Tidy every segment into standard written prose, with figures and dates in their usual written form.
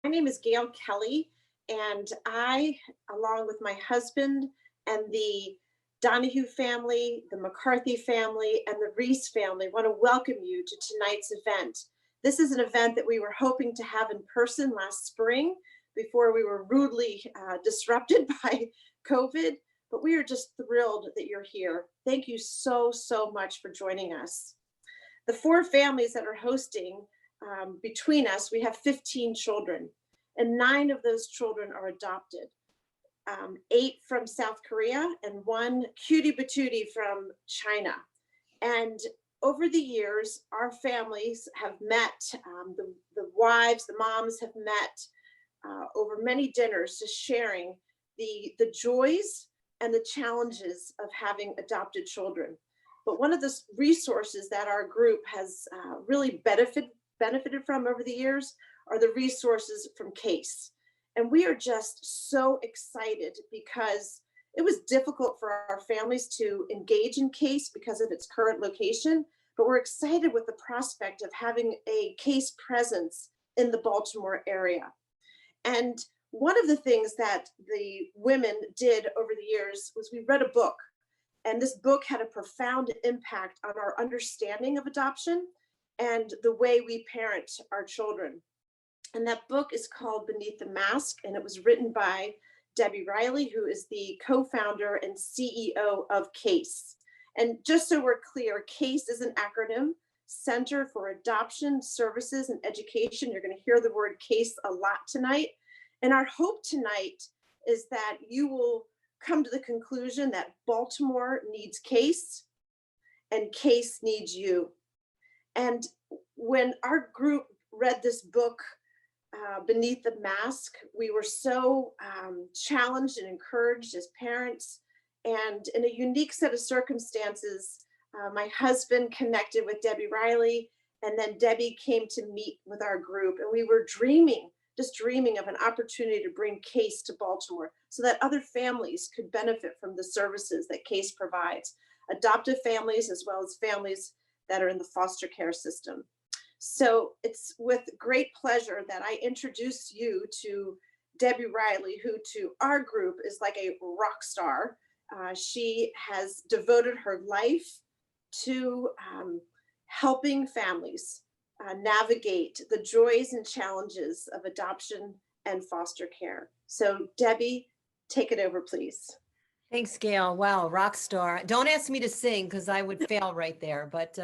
name is Gail Kelly, and I, along with my husband and the Donahue family, the McCarthy family, and the Reese family, want to welcome you to tonight's event. This is an event that we were hoping to have in person last spring before we were rudely disrupted by COVID, but we are just thrilled that you're here. Thank you so, so much for joining us. The four families that are hosting, between us, we have 15 children, and 9 of those children are adopted. 8 from South Korea and 1 cutie patootie from China. And over the years, our families have met, the wives, the moms have met over many dinners, just sharing the joys and the challenges of having adopted children. But one of the resources that our group has really benefited from over the years are the resources from C.A.S.E. And we are just so excited because it was difficult for our families to engage in C.A.S.E. because of its current location, but we're excited with the prospect of having a C.A.S.E. presence in the Baltimore area. And one of the things that the women did over the years was we read a book, and this book had a profound impact on our understanding of adoption and the way we parent our children. And that book is called Beneath the Mask, and it was written by Debbie Riley, who is the co-founder and CEO of C.A.S.E. And just so we're clear, C.A.S.E. is an acronym, Center for Adoption Services and Education. You're going to hear the word C.A.S.E. a lot tonight. And our hope tonight is that you will come to the conclusion that Baltimore needs C.A.S.E. and C.A.S.E. needs you. And when our group read this book, Beneath the Mask, we were so challenged and encouraged as parents. And in a unique set of circumstances, my husband connected with Debbie Riley, and then Debbie came to meet with our group. And we were just dreaming of an opportunity to bring C.A.S.E. to Baltimore so that other families could benefit from the services that C.A.S.E. provides, adoptive families as well as families that are in the foster care system. So it's with great pleasure that I introduce you to Debbie Riley, who to our group is like a rock star. She has devoted her life to helping families navigate the joys and challenges of adoption and foster care. So Debbie, take it over, please. Thanks, Gail. Wow, rock star. Don't ask me to sing because I would fail right there, but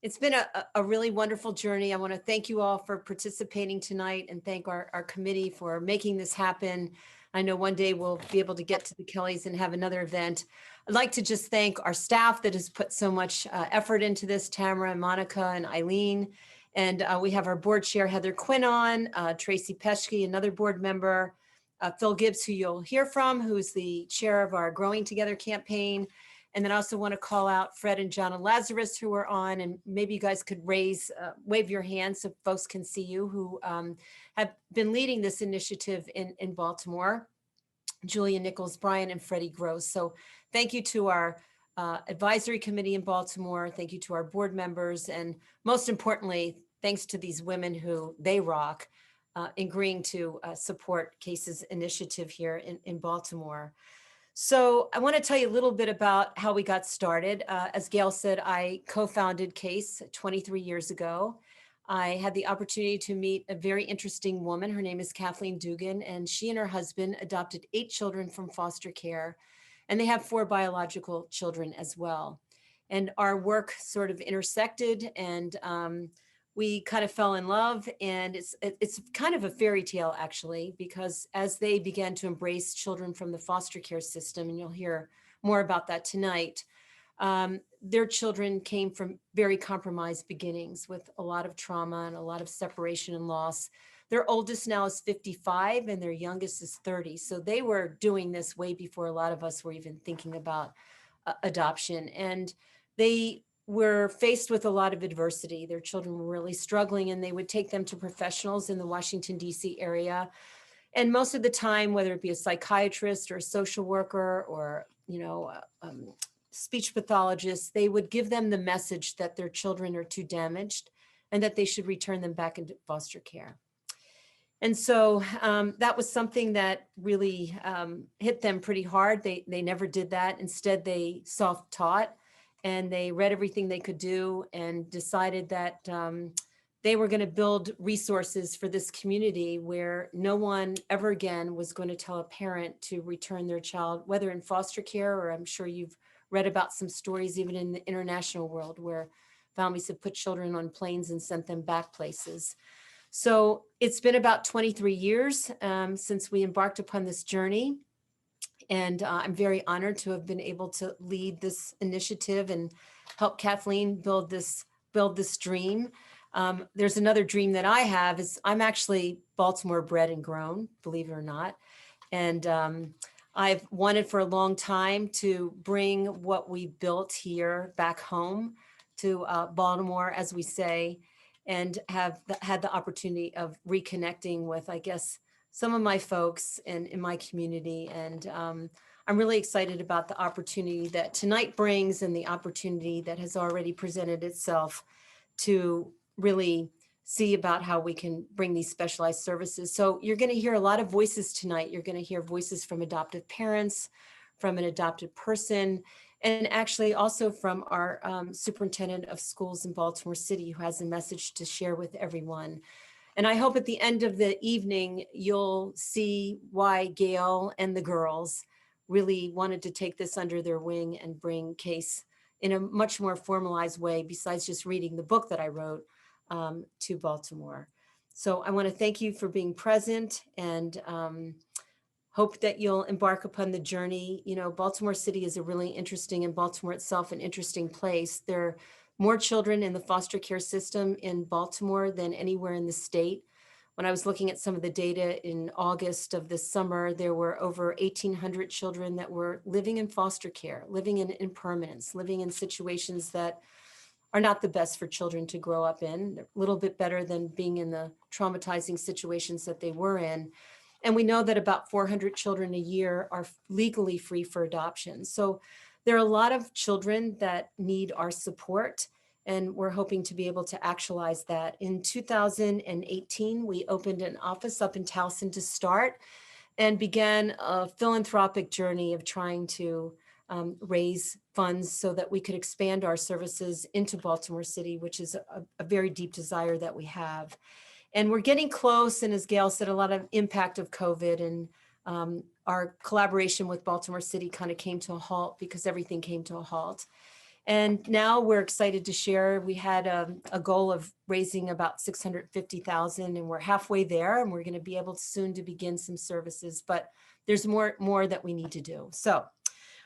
it's been a really wonderful journey. I want to thank you all for participating tonight and thank our committee for making this happen. I know one day we'll be able to get to the Kellys and have another event. I'd like to just thank our staff that has put so much effort into this, Tamara and Monica and Eileen. And we have our board chair, Heather Quinn on, Tracy Peschke, another board member, Phil Gibbs, who you'll hear from, who's the chair of our Growing Together campaign. And then I also want to call out Fred and Jonna Lazarus, who are on, and maybe you guys could wave your hands so folks can see you, who have been leading this initiative in Baltimore, Julia Nichols, Brian, and Freddie Gross. So thank you to our advisory committee in Baltimore. Thank you to our board members. And most importantly, thanks to these women who they rock, agreeing to support C.A.S.E.'s initiative here in Baltimore. So I want to tell you a little bit about how we got started. As Gail said, I co-founded C.A.S.E. 23 years ago. I had the opportunity to meet a very interesting woman. Her name is Kathleen Dugan, and she and her husband adopted 8 children from foster care, and they have 4 biological children as well. And our work sort of intersected, and we kind of fell in love, and it's kind of a fairy tale actually, because as they began to embrace children from the foster care system, and you'll hear more about that tonight, their children came from very compromised beginnings with a lot of trauma and a lot of separation and loss. Their oldest now is 55 and their youngest is 30. So they were doing this way before a lot of us were even thinking about adoption. And they were faced with a lot of adversity. Their children were really struggling, and they would take them to professionals in the Washington, D.C. area. And most of the time, whether it be a psychiatrist or a social worker or, speech pathologist, they would give them the message that their children are too damaged and that they should return them back into foster care. And so that was something that really hit them pretty hard. They never did that. Instead, they self-taught and they read everything they could do and decided that they were going to build resources for this community where no one ever again was going to tell a parent to return their child, whether in foster care, or I'm sure you've read about some stories even in the international world where families have put children on planes and sent them back places. So it's been about 23 years since we embarked upon this journey. And I'm very honored to have been able to lead this initiative and help Kathleen build this dream. There's another dream that I have is I'm actually Baltimore bred and grown, believe it or not. And I've wanted for a long time to bring what we built here back home to Baltimore, as we say, and have had the opportunity of reconnecting with, I guess, some of my folks in my community. And I'm really excited about the opportunity that tonight brings and the opportunity that has already presented itself to really see about how we can bring these specialized services. So you're going to hear a lot of voices tonight. You're going to hear voices from adoptive parents, from an adopted person, and actually also from our superintendent of schools in Baltimore City, who has a message to share with everyone. And I hope at the end of the evening, you'll see why Gail and the girls really wanted to take this under their wing and bring C.A.S.E in a much more formalized way, besides just reading the book that I wrote, to Baltimore. So I want to thank you for being present and hope that you'll embark upon the journey. You know, Baltimore City is a really interesting, and Baltimore itself an interesting place. There are more children in the foster care system in Baltimore than anywhere in the state. When I was looking at some of the data in August of this summer, there were over 1,800 children that were living in foster care, living in impermanence, living in situations that are not the best for children to grow up in, a little bit better than being in the traumatizing situations that they were in. And we know that about 400 children a year are legally free for adoption. So there are a lot of children that need our support, and we're hoping to be able to actualize that. In 2018, we opened an office up in Towson to start and began a philanthropic journey of trying to raise funds so that we could expand our services into Baltimore City, which is a very deep desire that we have. And we're getting close, and as Gail said, a lot of impact of COVID, and our collaboration with Baltimore City kind of came to a halt because everything came to a halt. And now we're excited to share. We had a goal of raising about $650,000, and we're halfway there, and we're going to be able soon to begin some services, but there's more that we need to do. So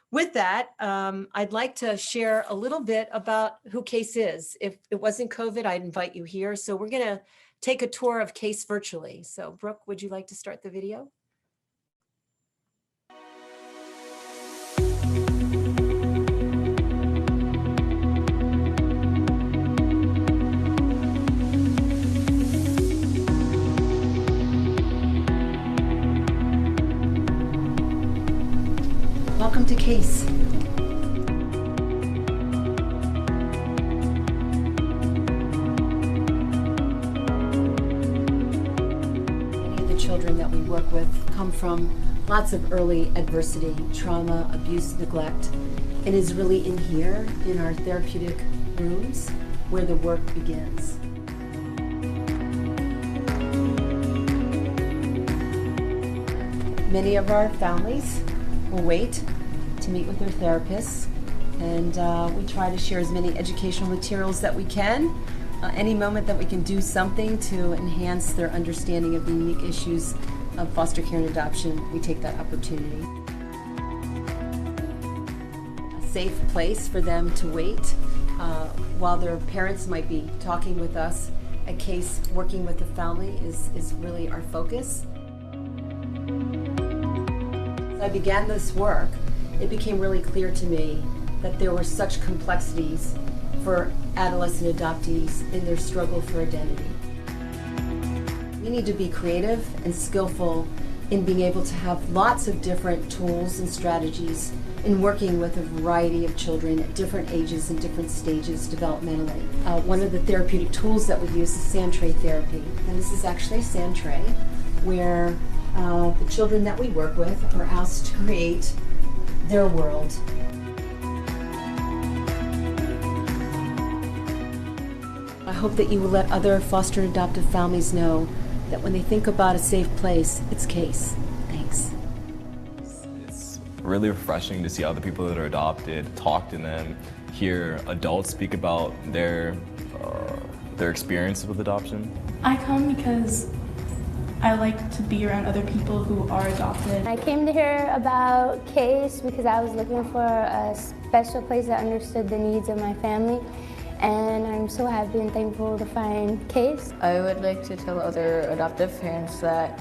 with that, I'd like to share a little bit about who C.A.S.E is. If it wasn't COVID, I'd invite you here. So we're going to take a tour of C.A.S.E virtually. So Brooke, would you like to start the video? Welcome to C.A.S.E. Many of the children that we work with come from lots of early adversity, trauma, abuse, neglect. It is really in here, in our therapeutic rooms, where the work begins. Many of our families will wait to meet with their therapists, and we try to share as many educational materials that we can. Any moment that we can do something to enhance their understanding of the unique issues of foster care and adoption, we take that opportunity. A safe place for them to wait while their parents might be talking with us. At C.A.S.E, working with the family is really our focus. As I began this work, it became really clear to me that there were such complexities for adolescent adoptees in their struggle for identity. We need to be creative and skillful in being able to have lots of different tools and strategies in working with a variety of children at different ages and different stages developmentally. One of the therapeutic tools that we use is sand tray therapy. And this is actually a sand tray. where the children that we work with are asked to create their world. I hope that you will let other foster and adoptive families know that when they think about a safe place, it's C.A.S.E. Thanks. It's really refreshing to see other people that are adopted, talk to them, hear adults speak about their experiences with adoption. I come because I like to be around other people who are adopted. I came to hear about C.A.S.E. because I was looking for a special place that understood the needs of my family, and I'm so happy and thankful to find C.A.S.E. I would like to tell other adoptive parents that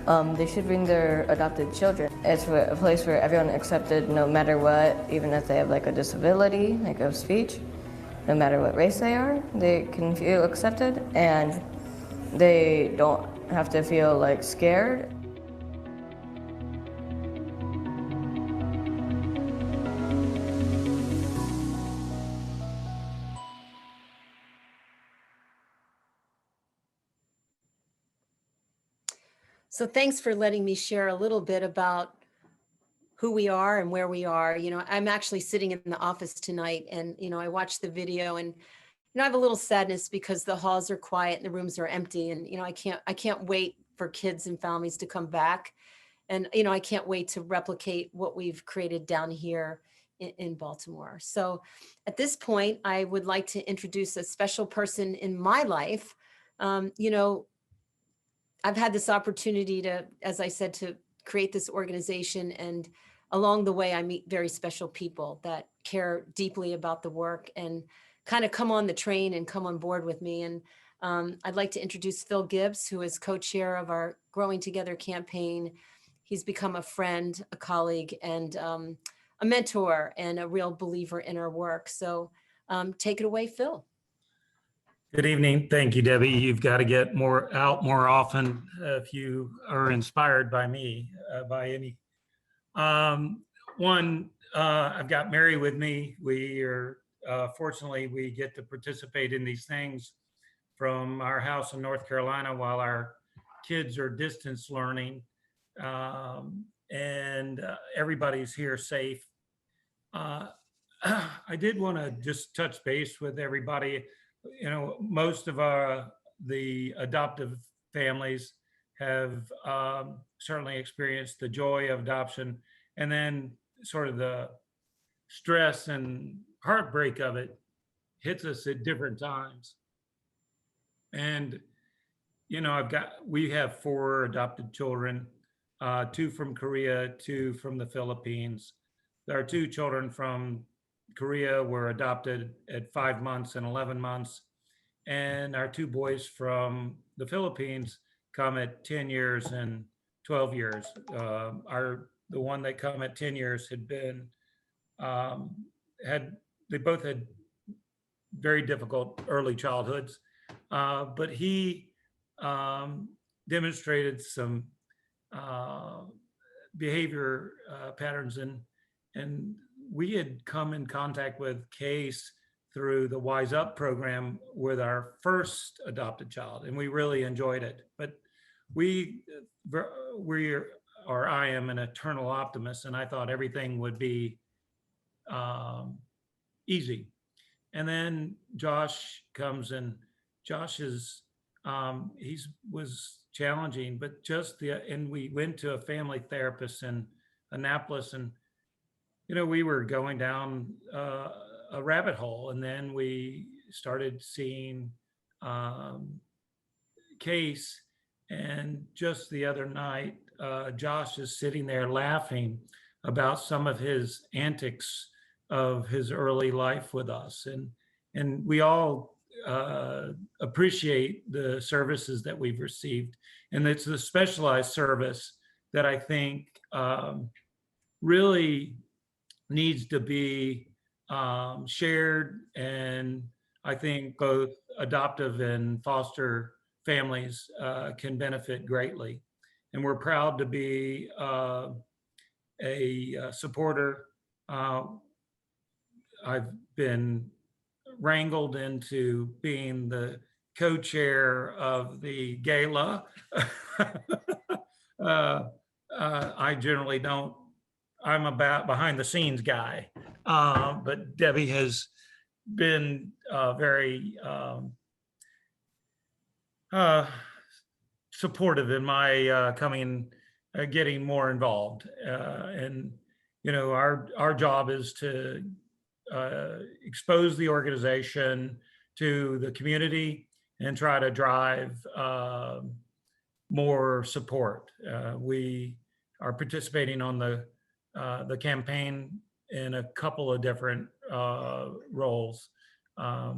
they should bring their adopted children. It's a place where everyone is accepted no matter what, even if they have like a disability, like of speech, no matter what race they are, they can feel accepted and they don't have to feel like scared. So thanks for letting me share a little bit about who we are and where we are. You know, I'm actually sitting in the office tonight and, you know, I watched the video and, you know, I have a little sadness because the halls are quiet and the rooms are empty. And, you know, I can't wait for kids and families to come back. And, you know, I can't wait to replicate what we've created down here in Baltimore. So at this point, I would like to introduce a special person in my life. You know, I've had this opportunity to, as I said, to create this organization. And along the way, I meet very special people that care deeply about the work and kind of come on the train and come on board with me. And I'd like to introduce Phil Gibbs, who is co-chair of our Growing Together campaign. He's become a friend, a colleague, and a mentor and a real believer in our work. So take it away, Phil. Good evening. Thank you, Debbie. You've got to get out more often if you are inspired by me, by any. I've got Mary with me. We are, fortunately, we get to participate in these things from our house in North Carolina while our kids are distance learning. And everybody's here safe. I did want to just touch base with everybody. You know, most of the adoptive families have certainly experienced the joy of adoption, and then sort of the stress and heartbreak of it hits us at different times. And you know, we have 4 adopted children, 2 from Korea, 2 from the Philippines. There are 2 children from Korea were adopted at 5 months and 11 months. And our 2 boys from the Philippines come at 10 years and 12 years. The one that come at 10 years had been, they both had very difficult early childhoods, but he demonstrated some behavior patterns, and we had come in contact with C.A.S.E. through the Wise Up program with our first adopted child, and we really enjoyed it. But I am an eternal optimist, and I thought everything would be easy. And then Josh comes, and Josh is was challenging, but and we went to a family therapist in Annapolis, and you know, we were going down a rabbit hole, and then we started seeing C.A.S.E. And just the other night, Josh is sitting there laughing about some of his antics of his early life with us, and we all appreciate the services that we've received, and it's the specialized service that I think really needs to be shared, and I think both adoptive and foster families can benefit greatly. And we're proud to be a supporter. I've been wrangled into being the co-chair of the gala. I generally don't, I'm about behind the scenes guy. But Debbie has been very supportive in my getting more involved. And, you know, our job is to expose the organization to the community and try to drive more support. We are participating on the campaign in a couple of different roles. Our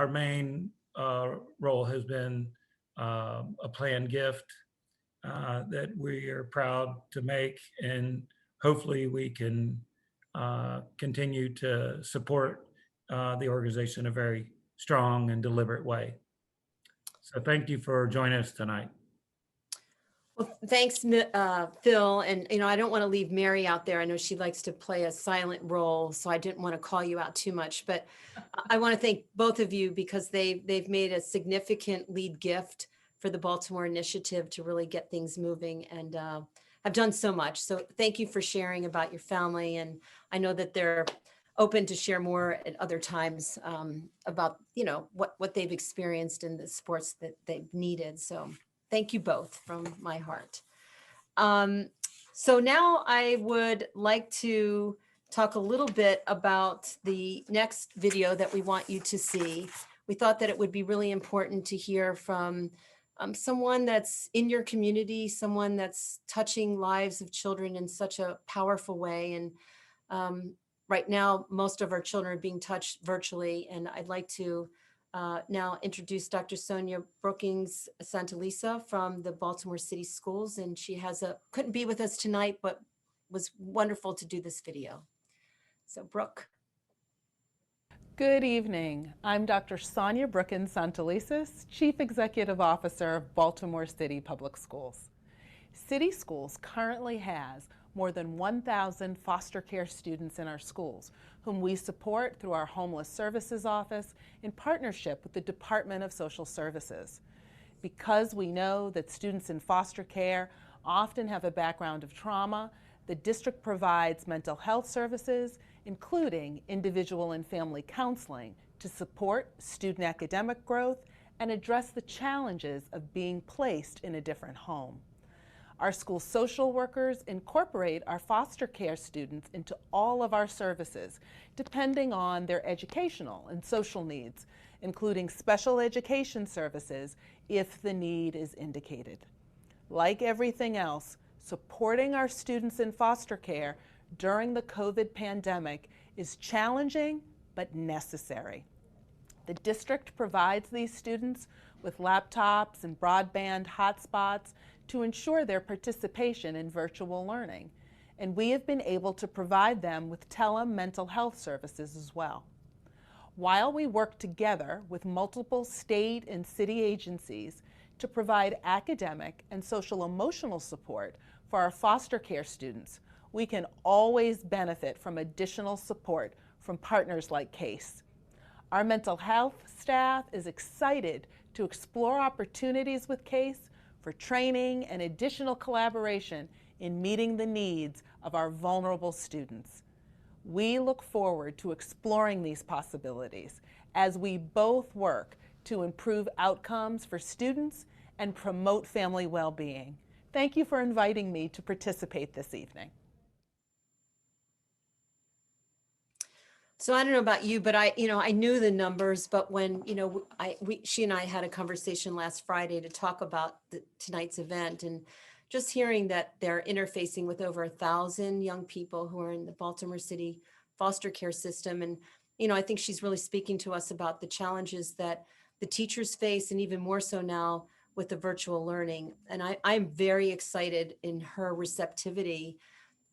main role has been a planned gift that we are proud to make, and hopefully we can continue to support the organization in a very strong and deliberate way. So thank you for joining us tonight. Well, thanks, Phil. And, you know, I don't want to leave Mary out there. I know she likes to play a silent role, so I didn't want to call you out too much. But I want to thank both of you because they've made a significant lead gift for the Baltimore initiative to really get things moving, and have done so much. So thank you for sharing about your family. And I know that they're open to share more at other times about, you know, what they've experienced in the sports that they've needed. So thank you both from my heart. So now I would like to talk a little bit about the next video that we want you to see. We thought that it would be really important to hear from someone that's in your community, someone that's touching lives of children in such a powerful way. And right now, most of our children are being touched virtually. And I'd like to now introduce Dr. Sonia Brookings Santalisa from the Baltimore City Schools. And she couldn't be with us tonight, but was wonderful to do this video. So Brooke. Good evening. I'm Dr. Sonia Brookins Santalisis, Chief Executive Officer of Baltimore City Public Schools. City Schools currently has more than 1,000 foster care students in our schools, whom we support through our Homeless Services Office in partnership with the Department of Social Services. Because we know that students in foster care often have a background of trauma, the district provides mental health services, including individual and family counseling, to support student academic growth and address the challenges of being placed in a different home. Our school social workers incorporate our foster care students into all of our services, depending on their educational and social needs, including special education services if the need is indicated. Like everything else, supporting our students in foster care during the COVID pandemic is challenging but necessary. The district provides these students with laptops and broadband hotspots to ensure their participation in virtual learning, and we have been able to provide them with mental health services as well. While we work together with multiple state and city agencies to provide academic and social emotional support for our foster care students, we can always benefit from additional support from partners like C.A.S.E. Our mental health staff is excited to explore opportunities with C.A.S.E. for training and additional collaboration in meeting the needs of our vulnerable students. We look forward to exploring these possibilities as we both work to improve outcomes for students and promote family well-being. Thank you for inviting me to participate this evening. So I don't know about you, but I knew the numbers, but when, she and I had a conversation last Friday to talk about tonight's event, and just hearing that they're interfacing with over 1,000 young people who are in the Baltimore City foster care system. And, I think she's really speaking to us about the challenges that the teachers face, and even more so now with the virtual learning. And I'm very excited in her receptivity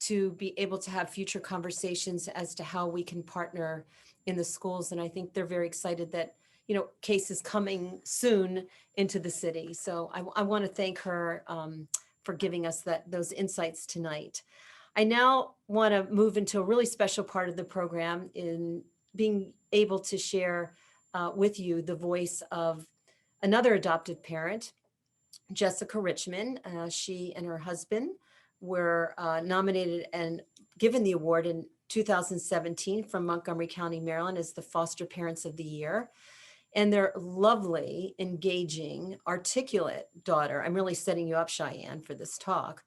to be able to have future conversations as to how we can partner in the schools. And I think they're very excited that, C.A.S.E is coming soon into the city. So I want to thank her for giving us those insights tonight. I now want to move into a really special part of the program in being able to share with you the voice of another adoptive parent, Jessica Richmond. She and her husband were nominated and given the award in 2017 from Montgomery County, Maryland, as the Foster Parents of the Year. And their lovely, engaging, articulate daughter, I'm really setting you up, Cheyenne, for this talk,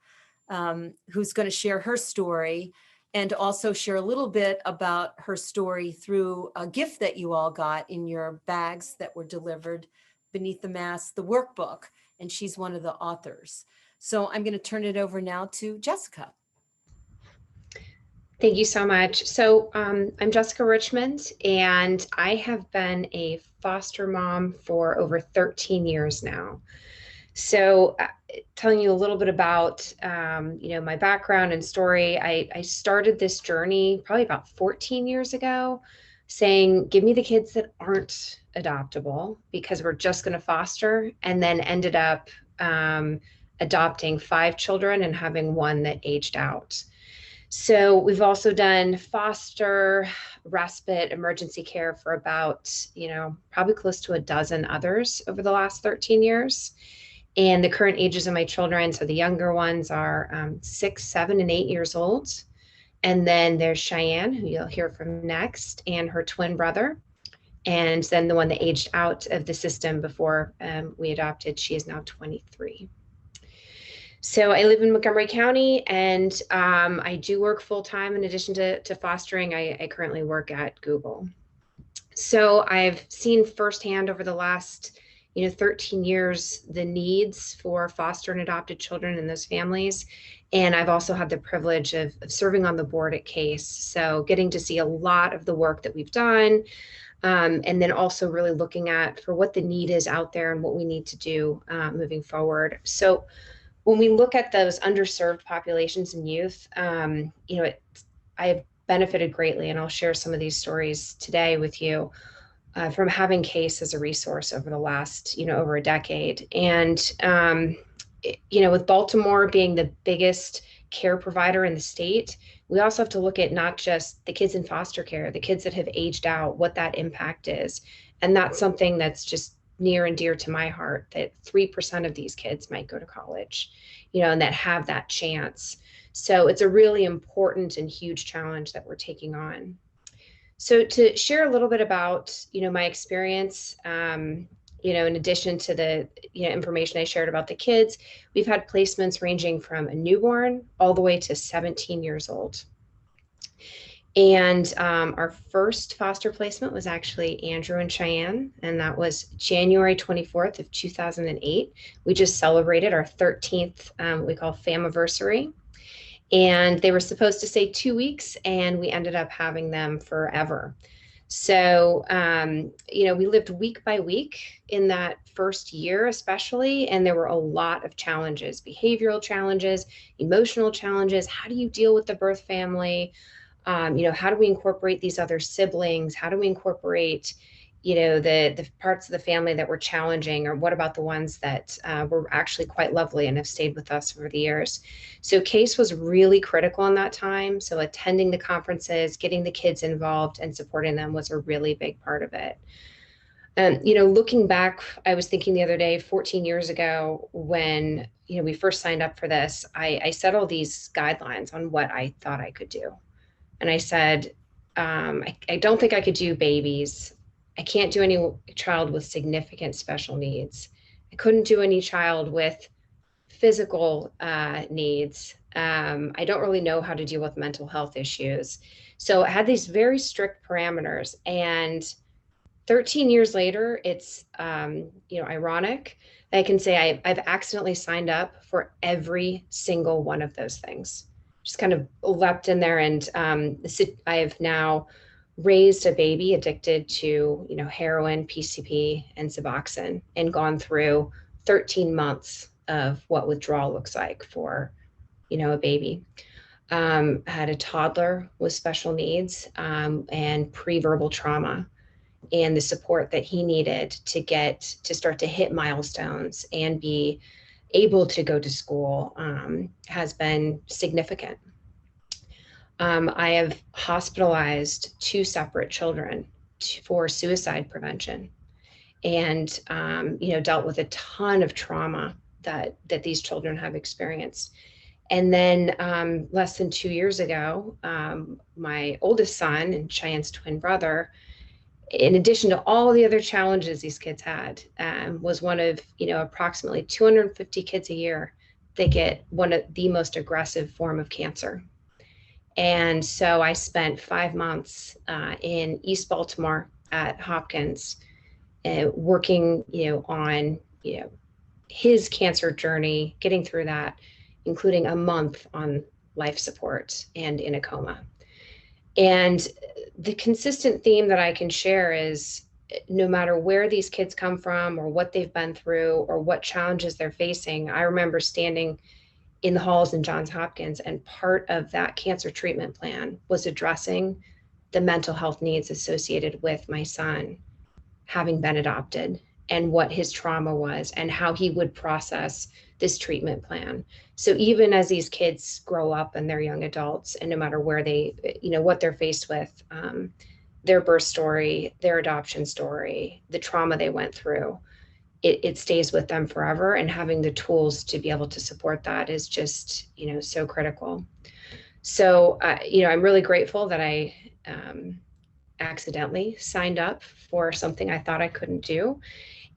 who's going to share her story and also share a little bit about her story through a gift that you all got in your bags that were delivered beneath the mask, the workbook, and she's one of the authors. So I'm going to turn it over now to Jessica. Thank you so much. So I'm Jessica Richmond, and I have been a foster mom for over 13 years now. So telling you a little bit about, my background and story, I started this journey probably about 14 years ago, saying, give me the kids that aren't adoptable because we're just going to foster, and then ended up adopting 5 children and having one that aged out. So we've also done foster, respite, emergency care for about, probably close to a dozen others over the last 13 years. And the current ages of my children, so the younger ones are 6, 7, and 8 years old. And then there's Cheyenne, who you'll hear from next, and her twin brother. And then the one that aged out of the system before we adopted, she is now 23. So I live in Montgomery County, and I do work full-time in addition to fostering. I currently work at Google. So I've seen firsthand over the last 13 years the needs for foster and adopted children in those families. And I've also had the privilege of serving on the board at C.A.S.E. So getting to see a lot of the work that we've done, and then also really looking at for what the need is out there and what we need to do moving forward. So when we look at those underserved populations and youth, I have benefited greatly, and I'll share some of these stories today with you from having C.A.S.E. as a resource over the last, over a decade. And, with Baltimore being the biggest care provider in the state, we also have to look at not just the kids in foster care, the kids that have aged out, what that impact is. And that's something that's just near and dear to my heart, that 3% of these kids might go to college, and that have that chance. So it's a really important and huge challenge that we're taking on. So to share a little bit about, my experience, in addition to the, information I shared about the kids, we've had placements ranging from a newborn all the way to 17 years old. And our first foster placement was actually Andrew and Cheyenne, and that was January 24th of 2008. We just celebrated our 13th, what we call famiversary. And they were supposed to stay 2 weeks, and we ended up having them forever. So, we lived week by week in that first year, especially, and there were a lot of challenges, behavioral challenges, emotional challenges. How do you deal with the birth family? How do we incorporate these other siblings? How do we incorporate, the parts of the family that were challenging, or what about the ones that were actually quite lovely and have stayed with us over the years? So C.A.S.E. was really critical in that time. So attending the conferences, getting the kids involved and supporting them was a really big part of it. Looking back, I was thinking the other day, 14 years ago, when, we first signed up for this, I set all these guidelines on what I thought I could do. And I said, I don't think I could do babies. I can't do any child with significant special needs. I couldn't do any child with physical needs. I don't really know how to deal with mental health issues. So I had these very strict parameters. And 13 years later, it's ironic that I can say I've accidentally signed up for every single one of those things. Just kind of leapt in there, and I have now raised a baby addicted to heroin, PCP, and Suboxone, and gone through 13 months of what withdrawal looks like for a baby. Had a toddler with special needs and pre-verbal trauma, and the support that he needed to start to hit milestones and be able to go to school has been significant. I have hospitalized 2 separate children for suicide prevention, and dealt with a ton of trauma that these children have experienced. And then less than 2 years ago, my oldest son and Cheyenne's twin brother, in addition to all the other challenges these kids had, was one of approximately 250 kids a year that get one of the most aggressive form of cancer. And so I spent 5 months in East Baltimore at Hopkins, working on his cancer journey, getting through that, including a month on life support and in a coma. And the consistent theme that I can share is, no matter where these kids come from or what they've been through or what challenges they're facing, I remember standing in the halls in Johns Hopkins, and part of that cancer treatment plan was addressing the mental health needs associated with my son having been adopted, and what his trauma was and how he would process this treatment plan. So even as these kids grow up and they're young adults, and no matter where they, what they're faced with, their birth story, their adoption story, the trauma they went through, it stays with them forever. And having the tools to be able to support that is just, so critical. So, I'm really grateful that I accidentally signed up for something I thought I couldn't do.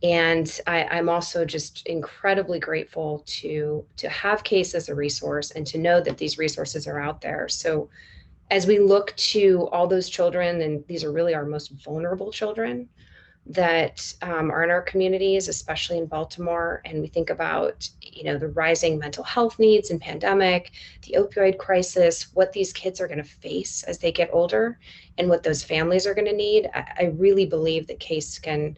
And I'm also just incredibly grateful to have C.A.S.E as a resource, and to know that these resources are out there. So as we look to all those children, and these are really our most vulnerable children that are in our communities, especially in Baltimore, and we think about the rising mental health needs and pandemic, the opioid crisis, what these kids are going to face as they get older, and what those families are going to need, I really believe that C.A.S.E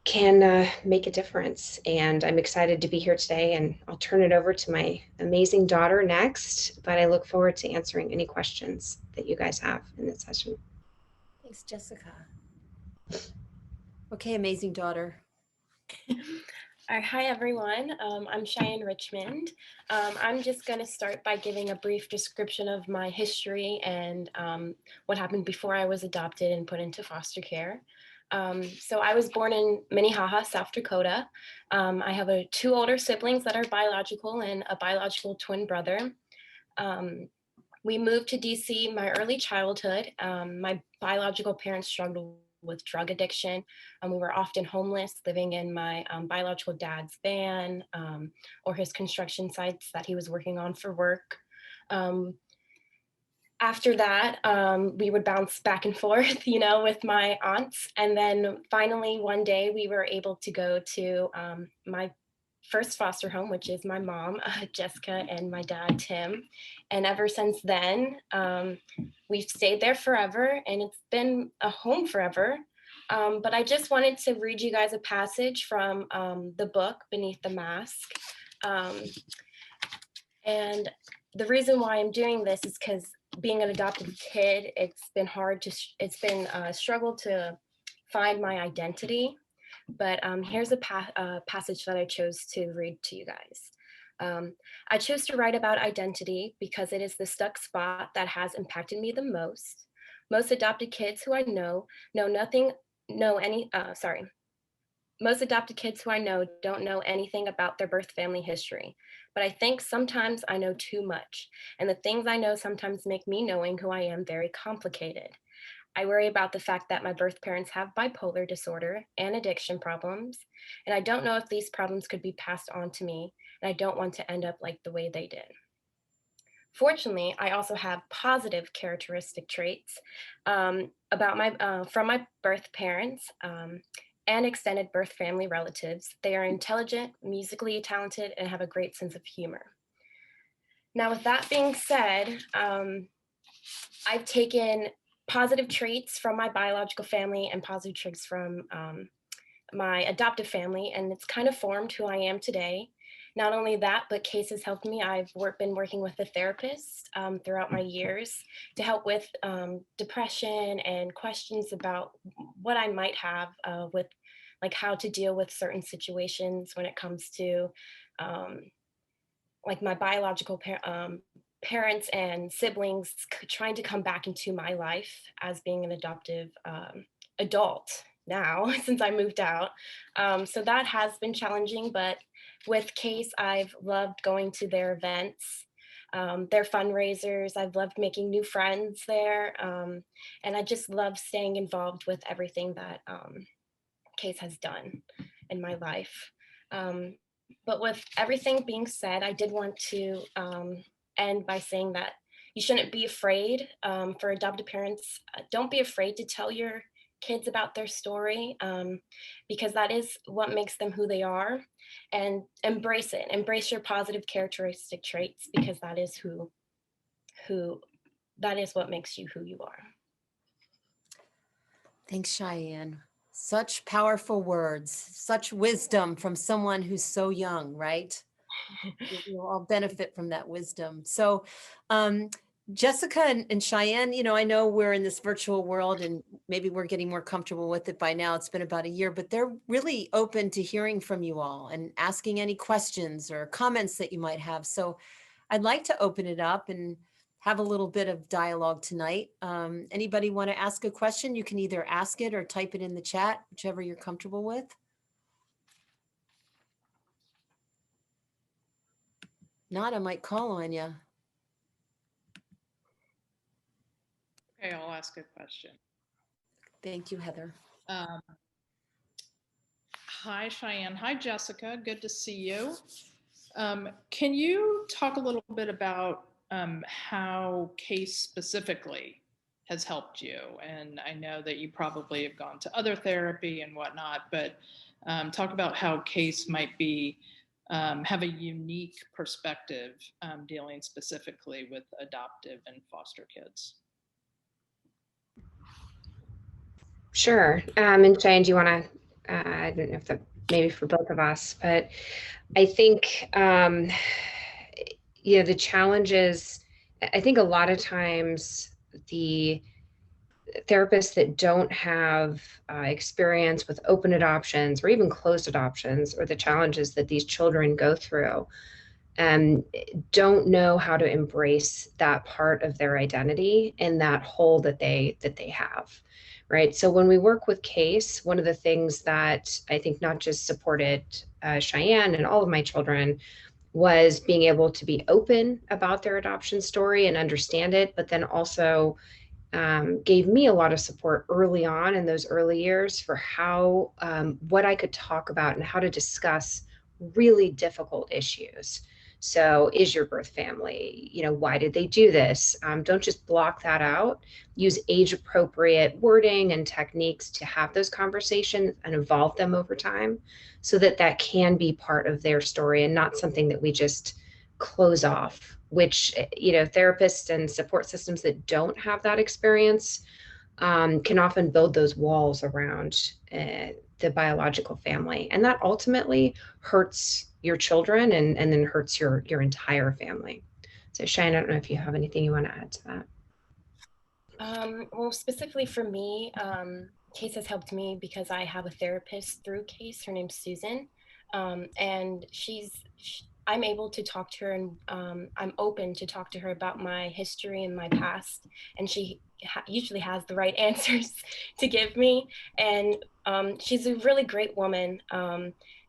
can make a difference. And I'm excited to be here today, and I'll turn it over to my amazing daughter next, but I look forward to answering any questions that you guys have in this session. Thanks, Jessica. Okay, amazing daughter. Hi, everyone. I'm Cheyenne Richmond. I'm just going to start by giving a brief description of my history and what happened before I was adopted and put into foster care. So I was born in Minnehaha, South Dakota. I have two older siblings that are biological and a biological twin brother. We moved to DC my early childhood. My biological parents struggled with drug addiction. We were often homeless, living in my biological dad's van or his construction sites that he was working on for work. After that, we would bounce back and forth, with my aunts. And then finally, one day, we were able to go to my first foster home, which is my mom, Jessica, and my dad, Tim. And ever since then, we've stayed there forever, and it's been a home forever. But I just wanted to read you guys a passage from the book, Beneath the Mask. And the reason why I'm doing this is because being an adopted kid, it's been a struggle to find my identity. But here's a passage that I chose to read to you guys. I chose to write about identity because it is the stuck spot that has impacted me the most. Most adopted kids who I know most adopted kids who I know don't know anything about their birth family history. But I think sometimes I know too much, and the things I know sometimes make me knowing who I am very complicated. I worry about the fact that my birth parents have bipolar disorder and addiction problems, and I don't know if these problems could be passed on to me, and I don't want to end up like the way they did. Fortunately, I also have positive characteristic traits from my birth parents and extended birth family relatives. They are intelligent, musically talented, and have a great sense of humor. Now, with that being said, I've taken positive traits from my biological family and positive traits from my adoptive family, and it's kind of formed who I am today. Not only that, but C.A.S.E has helped me. I've been working with a therapist throughout my years to help with depression and questions about what I might have with like how to deal with certain situations when it comes to like my biological parents and siblings trying to come back into my life as being an adoptive adult now since I moved out. So that has been challenging, but with C.A.S.E, I've loved going to their events, their fundraisers. I've loved making new friends there. And I just love staying involved with everything that C.A.S.E has done in my life. Um, but with everything being said, I did want to end by saying that you shouldn't be afraid for adoptive parents. Don't be afraid to tell your kids about their story because that is what makes them who they are, and embrace it. Embrace your positive characteristic traits because that is who that is what makes you who you are. Thanks, Cheyenne. Such powerful words, such wisdom from someone who's so young, right? We'll all benefit from that wisdom. So, Jessica and Cheyenne, I know we're in this virtual world and maybe we're getting more comfortable with it by now. It's been about a year, but they're really open to hearing from you all and asking any questions or comments that you might have. So I'd like to open it up and have a little bit of dialogue tonight. Anybody want to ask a question? You can either ask it or type it in the chat, whichever you're comfortable with. Not, I might call on you. Okay, I'll ask a question. Thank you, Heather. Hi, Cheyenne. Hi, Jessica. Good to see you. Can you talk a little bit about how C.A.S.E specifically has helped you? And I know that you probably have gone to other therapy and whatnot, but talk about how C.A.S.E might be have a unique perspective dealing specifically with adoptive and foster kids. Sure. And Cheyenne, do you want to, I don't know if that maybe for both of us, but I think, the challenges, I think a lot of times the therapists that don't have experience with open adoptions or even closed adoptions, or the challenges that these children go through, don't know how to embrace that part of their identity and that hole that they have. Right. So when we work with C.A.S.E, one of the things that I think not just supported Cheyenne and all of my children was being able to be open about their adoption story and understand it, but then also gave me a lot of support early on in those early years for how, what I could talk about and how to discuss really difficult issues. So is your birth family, why did they do this? Don't just block that out. Use age appropriate wording and techniques to have those conversations and evolve them over time so that that can be part of their story and not something that we just close off, which, therapists and support systems that don't have that experience can often build those walls around the biological family. And that ultimately hurts your children and then hurts your entire family. So Cheyenne, I don't know if you have anything you want to add to that. Well, specifically for me, C.A.S.E has helped me because I have a therapist through C.A.S.E. Her name's Susan, and I'm able to talk to her, and I'm open to talk to her about my history and my past, and she usually has the right answers to give me. And she's a really great woman,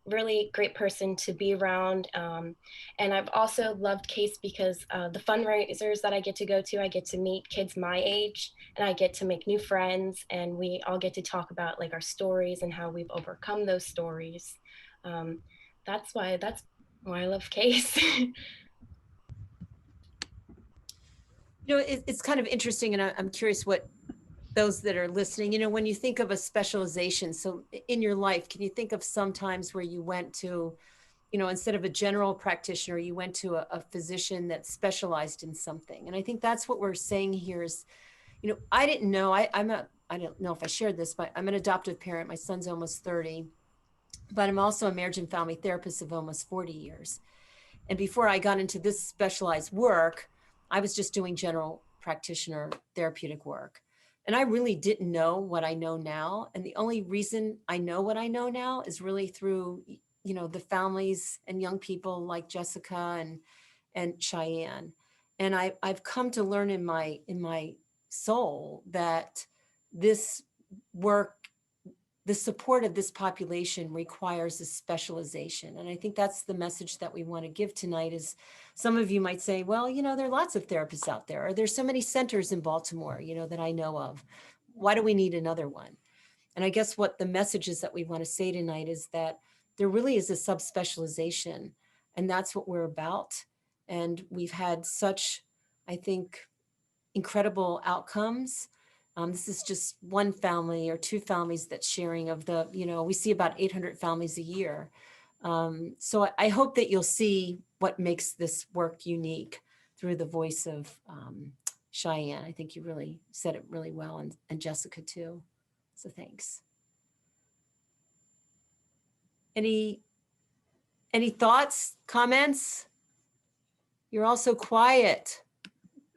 really great person to be around. And I've also loved C.A.S.E because the fundraisers that I get to go to, I get to meet kids my age, and I get to make new friends, and we all get to talk about like our stories and how we've overcome those stories. That's why I love C.A.S.E. It's kind of interesting, and I'm curious what those that are listening, when you think of a specialization, so in your life, can you think of some times where you went to, instead of a general practitioner, you went to a physician that specialized in something? And I think that's what we're saying here is, I didn't know, I don't know if I shared this, but I'm an adoptive parent. My son's almost 30, but I'm also a marriage and family therapist of almost 40 years. And before I got into this specialized work, I was just doing general practitioner therapeutic work. And I really didn't know what I know now. And the only reason I know what I know now is really through, the families and young people like Jessica and Cheyenne. And I've come to learn in my soul that this work, the support of this population requires a specialization. And I think that's the message that we want to give tonight is some of you might say, well, you know, there are lots of therapists out there, or there's so many centers in Baltimore, you know, that I know of. Why do we need another one? And I guess what the message is that we want to say tonight is that there really is a subspecialization, and that's what we're about. And we've had such, I think, incredible outcomes. This is just one family or two families that's sharing of the, you know, we see about 800 families a year. So I hope that you'll see what makes this work unique through the voice of Cheyenne. I think you really said it really well, and Jessica too. So thanks. Any thoughts, comments? You're all so quiet.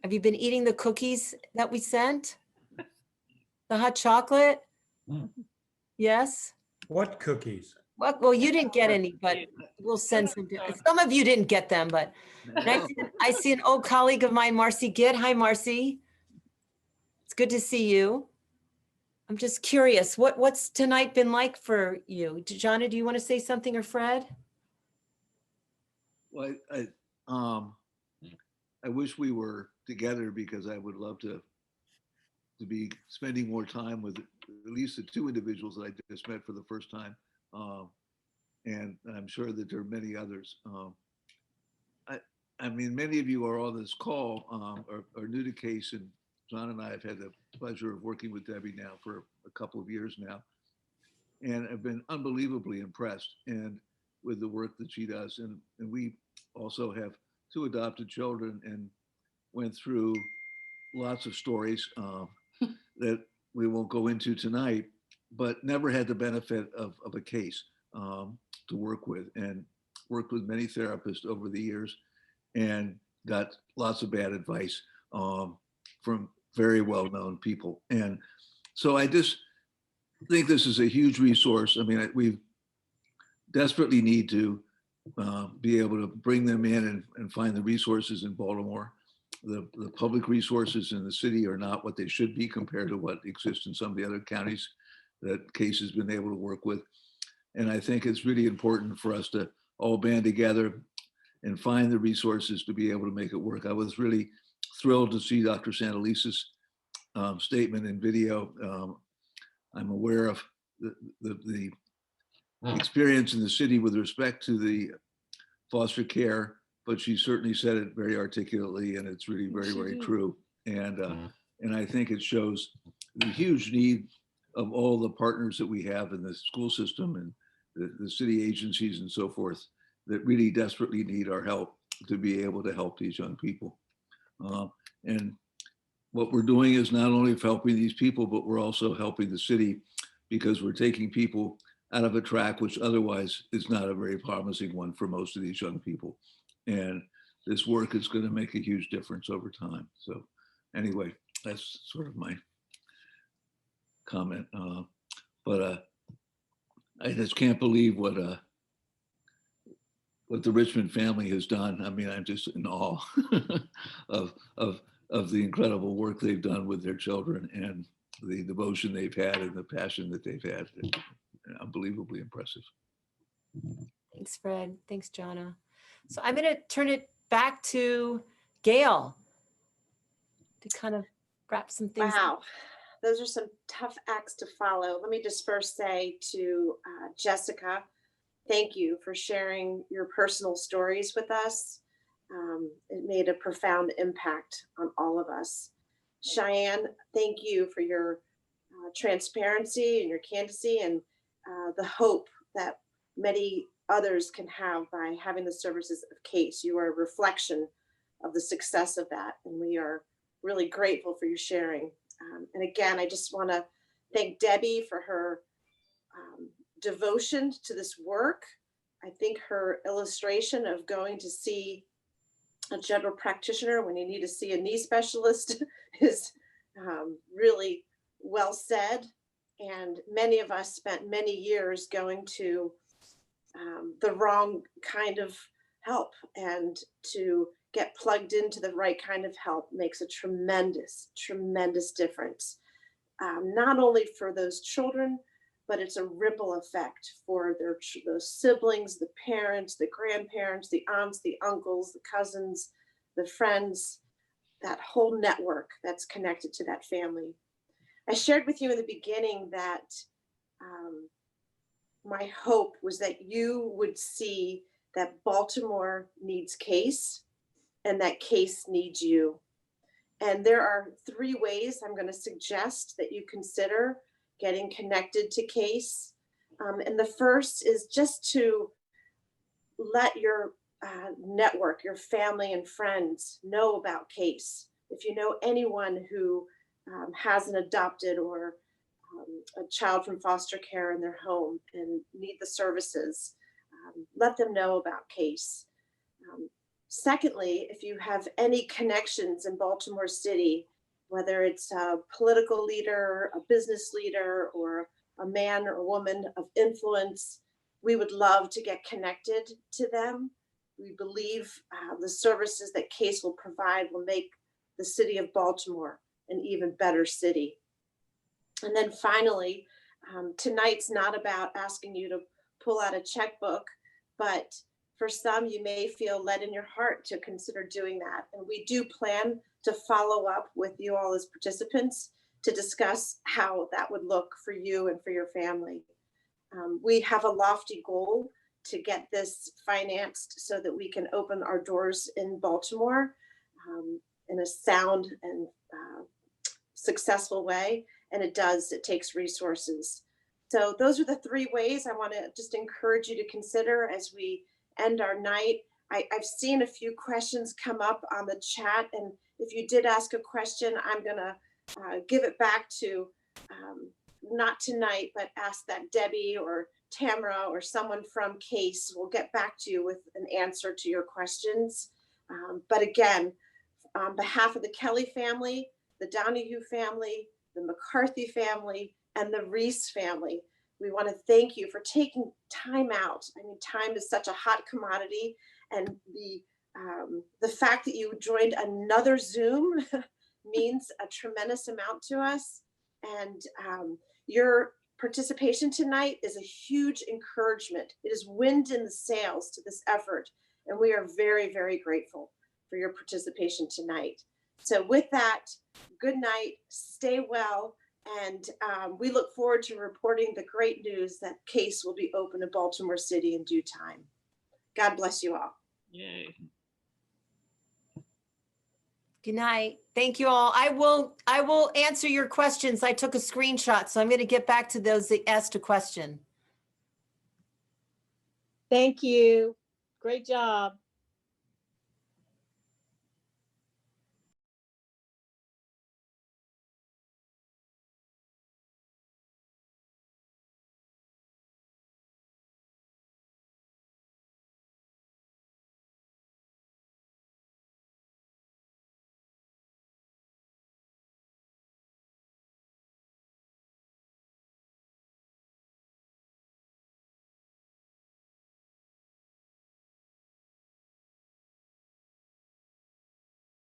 Have you been eating the cookies that we sent? The hot chocolate? Yes? What cookies? Well, you didn't get any, but we'll send some. Some of you didn't get them, but I see an old colleague of mine, Marcy Gitt. Hi, Marcy. It's good to see you. I'm just curious, what's tonight been like for you? Jonna, do you want to say something, or Fred? Well, I wish we were together because I would love to be spending more time with at least the two individuals that I just met for the first time. And I'm sure that there are many others. I mean, many of you are on this call are new to C.A.S.E, and John and I have had the pleasure of working with Debbie now for a couple of years now. And I've been unbelievably impressed and with the work that she does. And we also have two adopted children and went through lots of stories that we won't go into tonight, but never had the benefit of a case to work with, and worked with many therapists over the years and got lots of bad advice from very well-known people. And so I just think this is a huge resource. I mean, we desperately need to be able to bring them in and find the resources in Baltimore. The public resources in the city are not what they should be compared to what exists in some of the other counties that C.A.S.E has been able to work with. And I think it's really important for us to all band together and find the resources to be able to make it work. I was really thrilled to see Dr. Santelisa's statement and video. I'm aware of the experience in the city with respect to the foster care, but she certainly said it very articulately, and it's really very, very true. And I think it shows the huge need of all the partners that we have in the school system and the city agencies and so forth that really desperately need our help to be able to help these young people. And what we're doing is not only helping these people, but we're also helping the city, because we're taking people out of a track which otherwise is not a very promising one for most of these young people. And this work is going to make a huge difference over time. So anyway, that's sort of my comment. But I just can't believe what the Richmond family has done. I mean, I'm just in awe of the incredible work they've done with their children and the devotion they've had and the passion that they've had. Unbelievably impressive. Thanks, Fred. Thanks, Jonna. So I'm going to turn it back to Gail to kind of wrap some things Wow. up. Those are some tough acts to follow. Let me just first say to Jessica, thank you for sharing your personal stories with us. It made a profound impact on all of us. Cheyenne, thank you for your transparency and your candidacy and the hope that many others can have by having the services of C.A.S.E. You are a reflection of the success of that, and we are really grateful for your sharing. And again, I just want to thank Debbie for her devotion to this work. I think her illustration of going to see a general practitioner when you need to see a knee specialist is really well said. And many of us spent many years going to the wrong kind of help, and to get plugged into the right kind of help makes a tremendous, tremendous difference. not only for those children, but it's a ripple effect for those siblings, the parents, the grandparents, the aunts, the uncles, the cousins, the friends, that whole network that's connected to that family. I shared with you in the beginning that my hope was that you would see that Baltimore needs C.A.S.E and that C.A.S.E needs you. And there are 3 ways I'm going to suggest that you consider getting connected to C.A.S.E. And the first is just to let your network, your family and friends know about C.A.S.E. If you know anyone who has an adopted or a child from foster care in their home and need the services, let them know about C.A.S.E. Secondly, if you have any connections in Baltimore City, whether it's a political leader, a business leader, or a man or woman of influence, we would love to get connected to them. We believe the services that C.A.S.E will provide will make the city of Baltimore an even better city. And then finally, tonight's not about asking you to pull out a checkbook, but for some, you may feel led in your heart to consider doing that. And we do plan to follow up with you all as participants to discuss how that would look for you and for your family. We have a lofty goal to get this financed so that we can open our doors in Baltimore in a sound and successful way. And it takes resources. So those are the 3 ways I want to just encourage you to consider as we end our night. I've seen a few questions come up on the chat, and if you did ask a question, I'm gonna give it back to, not tonight, but ask that Debbie or Tamara or someone from C.A.S.E will get back to you with an answer to your questions. But again, on behalf of the Kelly family, the Donahue family, the McCarthy family, and the Reese family, we want to thank you for taking time out. I mean, time is such a hot commodity, and the fact that you joined another Zoom means a tremendous amount to us. And your participation tonight is a huge encouragement. It is wind in the sails to this effort, and we are very, very grateful for your participation tonight. So with that, good night, stay well. And we look forward to reporting the great news that C.A.S.E will be open in Baltimore City in due time. God bless you all. Yay. Good night. Thank you all. I will answer your questions. I took a screenshot, so I'm going to get back to those that asked a question. Thank you. Great job.